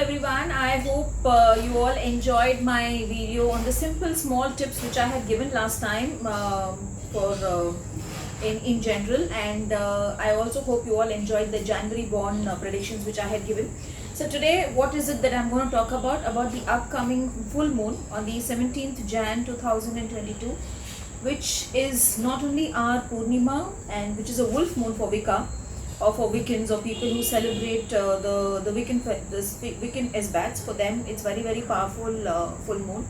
everyone. I hope you all enjoyed my video on the simple small tips which I had given last time for in general, and I also hope you all enjoyed the January born predictions which I had given. So today, what is it that I'm going to talk about? About the upcoming full moon on the 17th Jan 2022, which is not only our Purnima and which is a wolf moon for Vika, or for Wiccans or people who celebrate the Wiccan Esbats. For them, it's very powerful full moon.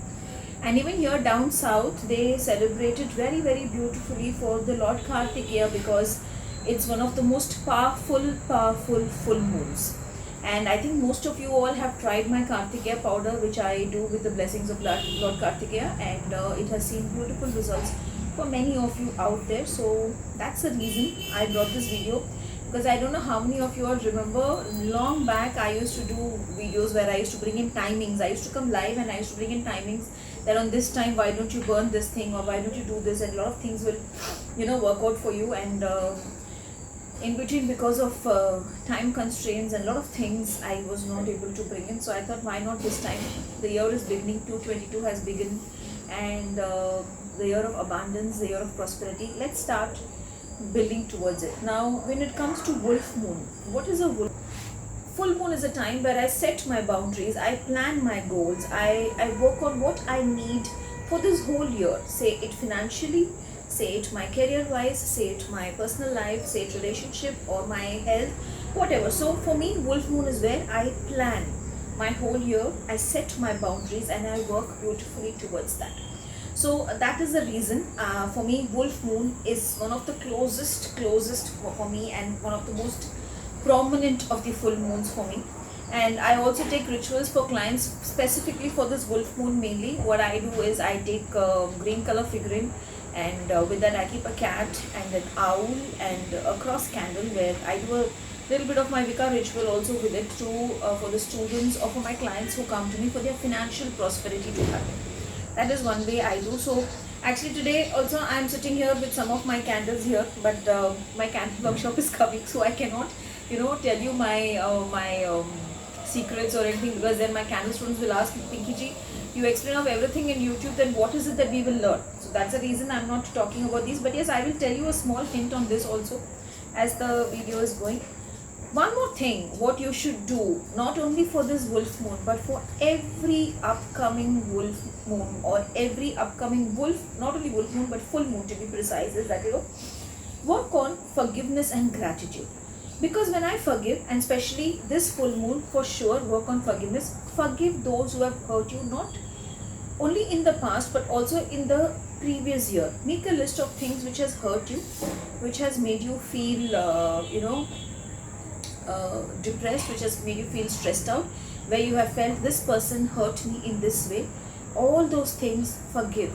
And even here down south, they celebrate it very beautifully for the Lord Kartikeya, because it's one of the most powerful full moons. And I think most of you all have tried my Kartikeya powder, which I do with the blessings of Lord Kartikeya, and it has seen beautiful results for many of you out there. So that's the reason I brought this video, because I don't know how many of you all remember, long back I used to do videos where I used to bring in timings. I used to come live and I used to bring in timings that on this time, why don't you burn this thing, or why don't you do this, and a lot of things will work out for you. And in between, because of time constraints and a lot of things, I was not able to bring in. So I thought, why not this time? The year is beginning, 2022 has begun, and the year of abundance, the year of prosperity. Let's start building towards it. Now, when it comes to wolf moon, what is a wolf? Full moon is a time where I set my boundaries, I plan my goals, I work on what I need for this whole year. Say it financially, say it my career wise, say it my personal life, say it relationship or my health, whatever. So for me, wolf moon is where I plan my whole year, I set my boundaries, and I work beautifully towards that. So that is the reason for me wolf moon is one of the closest for me, and one of the most prominent of the full moons for me. And I also take rituals for clients specifically for this wolf moon. Mainly what I do is I take green color figurine, and with that I keep a cat and an owl and a cross candle, where I do a little bit of my Vika ritual also with it too, for the students or for my clients who come to me for their financial prosperity to happen. That is one way I do. So actually today also I am sitting here with some of my candles here, but my candle workshop is coming, so I cannot tell you my secrets or anything, because then my candle students will ask, Pinky ji, you explain of everything in YouTube, then what is it that we will learn? So that's the reason I'm not talking about these. But yes, I will tell you a small hint on this also as the video is going. One more thing, what you should do, not only for this wolf moon, but for every upcoming wolf moon, or every upcoming wolf, not only wolf moon but full moon to be precise, is that work on forgiveness and gratitude. Because when I forgive, and especially this full moon, for sure work on forgiveness. Forgive those who have hurt you, not only in the past but also in the previous year. Make a list of things which has hurt you, which has made you feel depressed, which has made you feel stressed out, where you have felt this person hurt me in this way. All those things, forgive.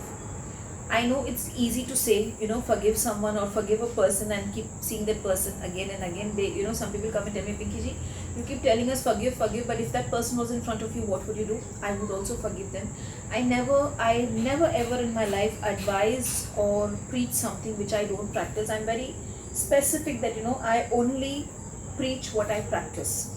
I know it's easy to say, forgive someone or forgive a person and keep seeing that person again and again. They, some people come and tell me, Pinky ji, you keep telling us forgive, but if that person was in front of you, what would you do? I would also forgive them. I never ever in my life advise or preach something which I don't practice. I'm very specific that, I only preach what I practice.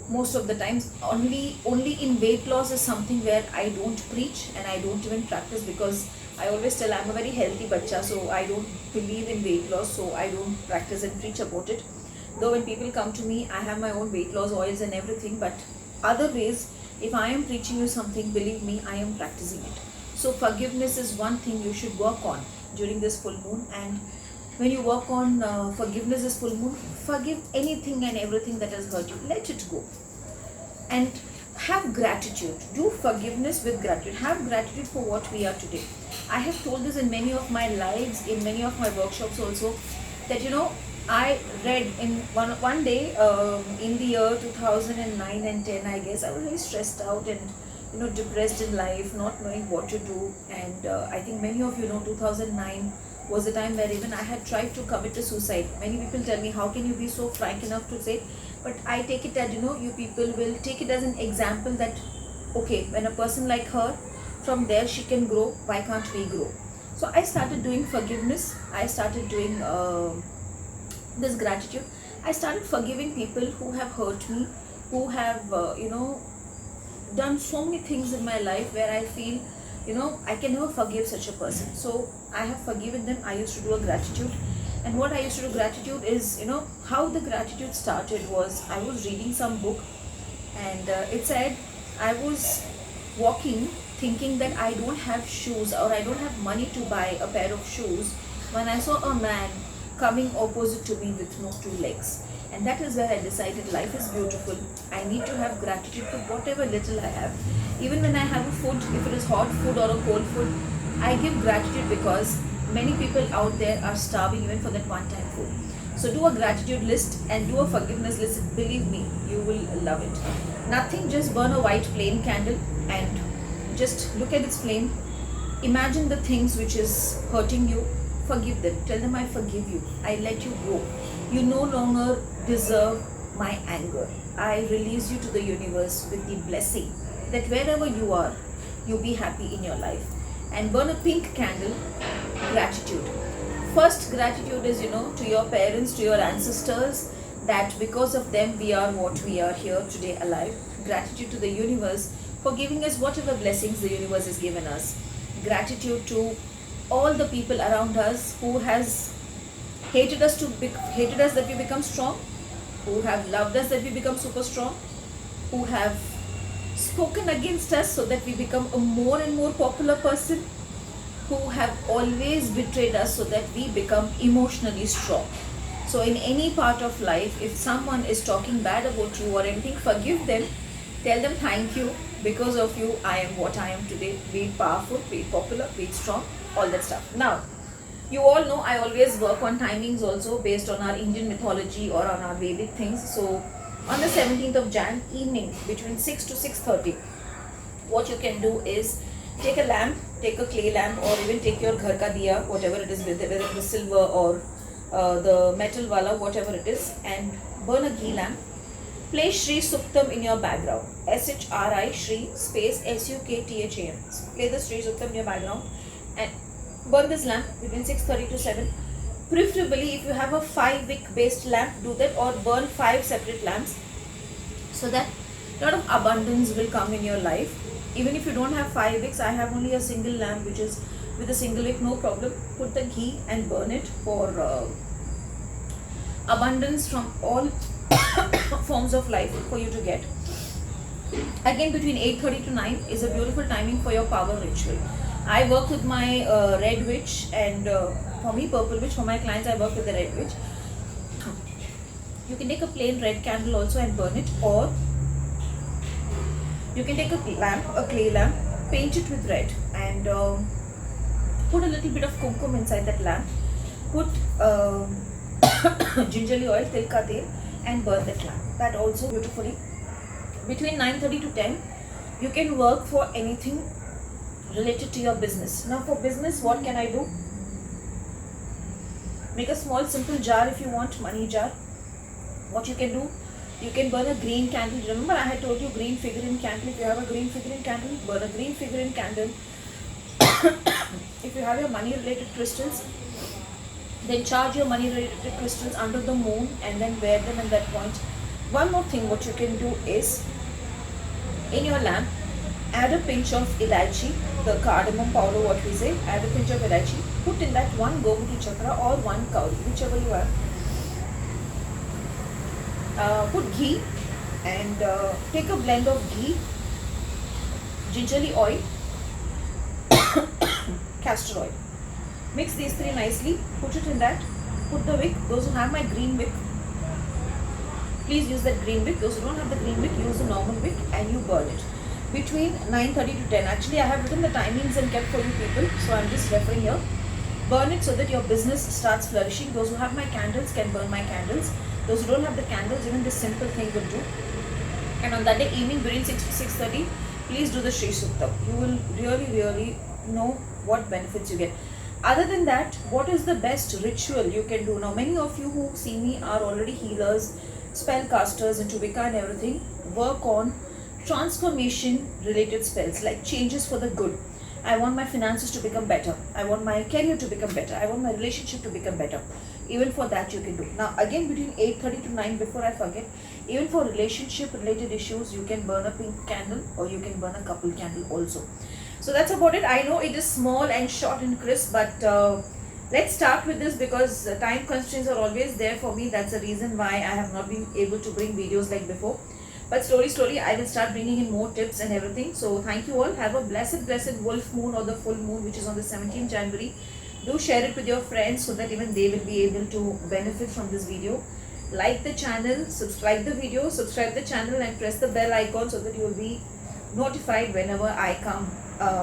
Most of the times, only in weight loss is something where I don't preach and I don't even practice, because I always tell I'm a very healthy bacha, so I don't believe in weight loss, so I don't practice and preach about it. Though when people come to me, I have my own weight loss oils and everything, but other ways, if I am preaching you something, believe me, I am practicing it. So forgiveness is one thing you should work on during this full moon. And when you work on forgiveness this full moon, forgive anything and everything that has hurt you. Let it go. And have gratitude. Do forgiveness with gratitude. Have gratitude for what we are today. I have told this in many of my lives, in many of my workshops also, that I read in one day in the year 2009 and 10, I guess. I was very stressed out and depressed in life, not knowing what to do. And I think many of you know 2009 was a time where even I had tried to commit a suicide. Many people tell me, how can you be so frank enough to say? But I take it that you people will take it as an example that, okay, when a person like her, from there she can grow, why can't we grow? So I started doing forgiveness. I started doing this gratitude. I started forgiving people who have hurt me, who have done so many things in my life where I feel, I can never forgive such a person. So I have forgiven them. I used to do a gratitude. And what I used to do gratitude is, how the gratitude started was I was reading some book, and it said I was walking thinking that I don't have shoes or I don't have money to buy a pair of shoes when I saw a man coming opposite to me with no two legs. And that is where I decided life is beautiful. I need to have gratitude for whatever little I have. Even when I have a food, if it is hot food or a cold food, I give gratitude because many people out there are starving even for that one time food. So do a gratitude list and do a forgiveness list. Believe me, you will love it. Nothing, just burn a white plain candle and just look at its flame. Imagine the things which is hurting you. Forgive them. Tell them I forgive you. I let you go. You no longer deserve my anger. I release you to the universe with the blessing that wherever you are, you be happy in your life. And burn a pink candle. Gratitude. First gratitude is, to your parents, to your ancestors, that because of them we are what we are here today alive. Gratitude to the universe for giving us whatever blessings the universe has given us. Gratitude to all the people around us who has hated us that we become strong, who have loved us that we become super strong, who have spoken against us so that we become a more and more popular person, who have always betrayed us so that we become emotionally strong. So in any part of life, if someone is talking bad about you or anything, forgive them. Tell them thank you. Because of you, I am what I am today. Be it powerful, be it popular, be it strong, all that stuff. Now, you all know I always work on timings also based on our Indian mythology or on our Vedic things. So on the 17th of Jan evening between 6 to 6:30, what you can do is take a lamp, take a clay lamp, or even take your ghar ka diya, whatever it is, whether it is silver or the metal wala, whatever it is, and burn a ghee lamp. Play Shri Suktam in your background. SHRI Shri space SUKTHAM. Play the Shri Suktam in your background and burn this lamp between 6:30 to 7. Preferably, if you have a 5-wick based lamp, do that, or burn 5 separate lamps so that a lot of abundance will come in your life. Even if you don't have 5 wicks, I have only a single lamp which is with a single wick, no problem. Put the ghee and burn it for abundance from all forms of life for you to get. Again, between 8:30 to 9 is a beautiful timing for your power ritual. I work with my red witch, and for me purple witch. For my clients, I work with the red witch. You can take a plain red candle also and burn it, or you can take a lamp, a clay lamp, paint it with red, and put a little bit of kumkum inside that lamp. Put gingerly oil, til ka tel, and burn that lamp. That also beautifully. Between 9:30 to 10, you can work for anything related to your business. Now for business, what can I do? Make a small simple jar if you want, money jar. What you can do, you can burn a green candle. Remember I had told you green figurine candle. If you have a green figurine candle, burn a green figurine candle. If you have your money related crystals, then charge your money related crystals under the moon and then wear them at that point. One more thing what you can do is, in your lamp, add a pinch of elaichi, the cardamom powder what we say, add a pinch of elaichi, put in that one Gomuti chakra or one kauri, whichever you have. Put ghee and take a blend of ghee, gingerly oil, castor oil. Mix these three nicely, put it in that, put the wick. Those who have my green wick, please use that green wick. Those who don't have the green wick, use the normal wick and you burn it. Between 9:30 to 10. Actually, I have written the timings and kept for you people, so I'm just referring here. Burn it so that your business starts flourishing. Those who have my candles can burn my candles. Those who don't have the candles, even this simple thing will do. And on that day evening between 6 to 6:30, please do the Shri Suktam. You will really know what benefits you get. Other than that, what is the best ritual you can do? Now, many of you who see me are already healers, spellcasters into Wicca and everything. Work on transformation related spells like changes for the good. I want my finances to become better. I want my career to become better. I want my relationship to become better. Even for that you can do. Now again, between 8:30 to 9, before I forget, even for relationship related issues, you can burn a pink candle or you can burn a couple candle also. So that's about it. I know it is small and short and crisp, but let's start with this because time constraints are always there for me. That's the reason why I have not been able to bring videos like before. But slowly, I will start bringing in more tips and everything. So thank you all. Have a blessed wolf moon or the full moon, which is on the 17th January. Do share it with your friends so that even they will be able to benefit from this video. Like the channel, subscribe the video, subscribe the channel and press the bell icon so that you will be notified whenever I come,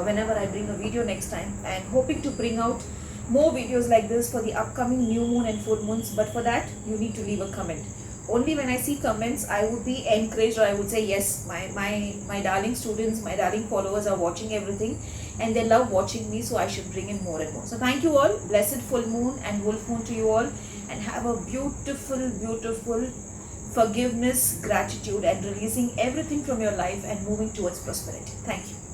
whenever I bring a video next time. And hoping to bring out more videos like this for the upcoming new moon and full moons. But for that, you need to leave a comment. Only when I see comments, I would be encouraged, or I would say, yes, my darling students, my darling followers are watching everything and they love watching me, so I should bring in more and more. So thank you all. Blessed full moon and wolf moon to you all, and have a beautiful forgiveness, gratitude, and releasing everything from your life and moving towards prosperity. Thank you.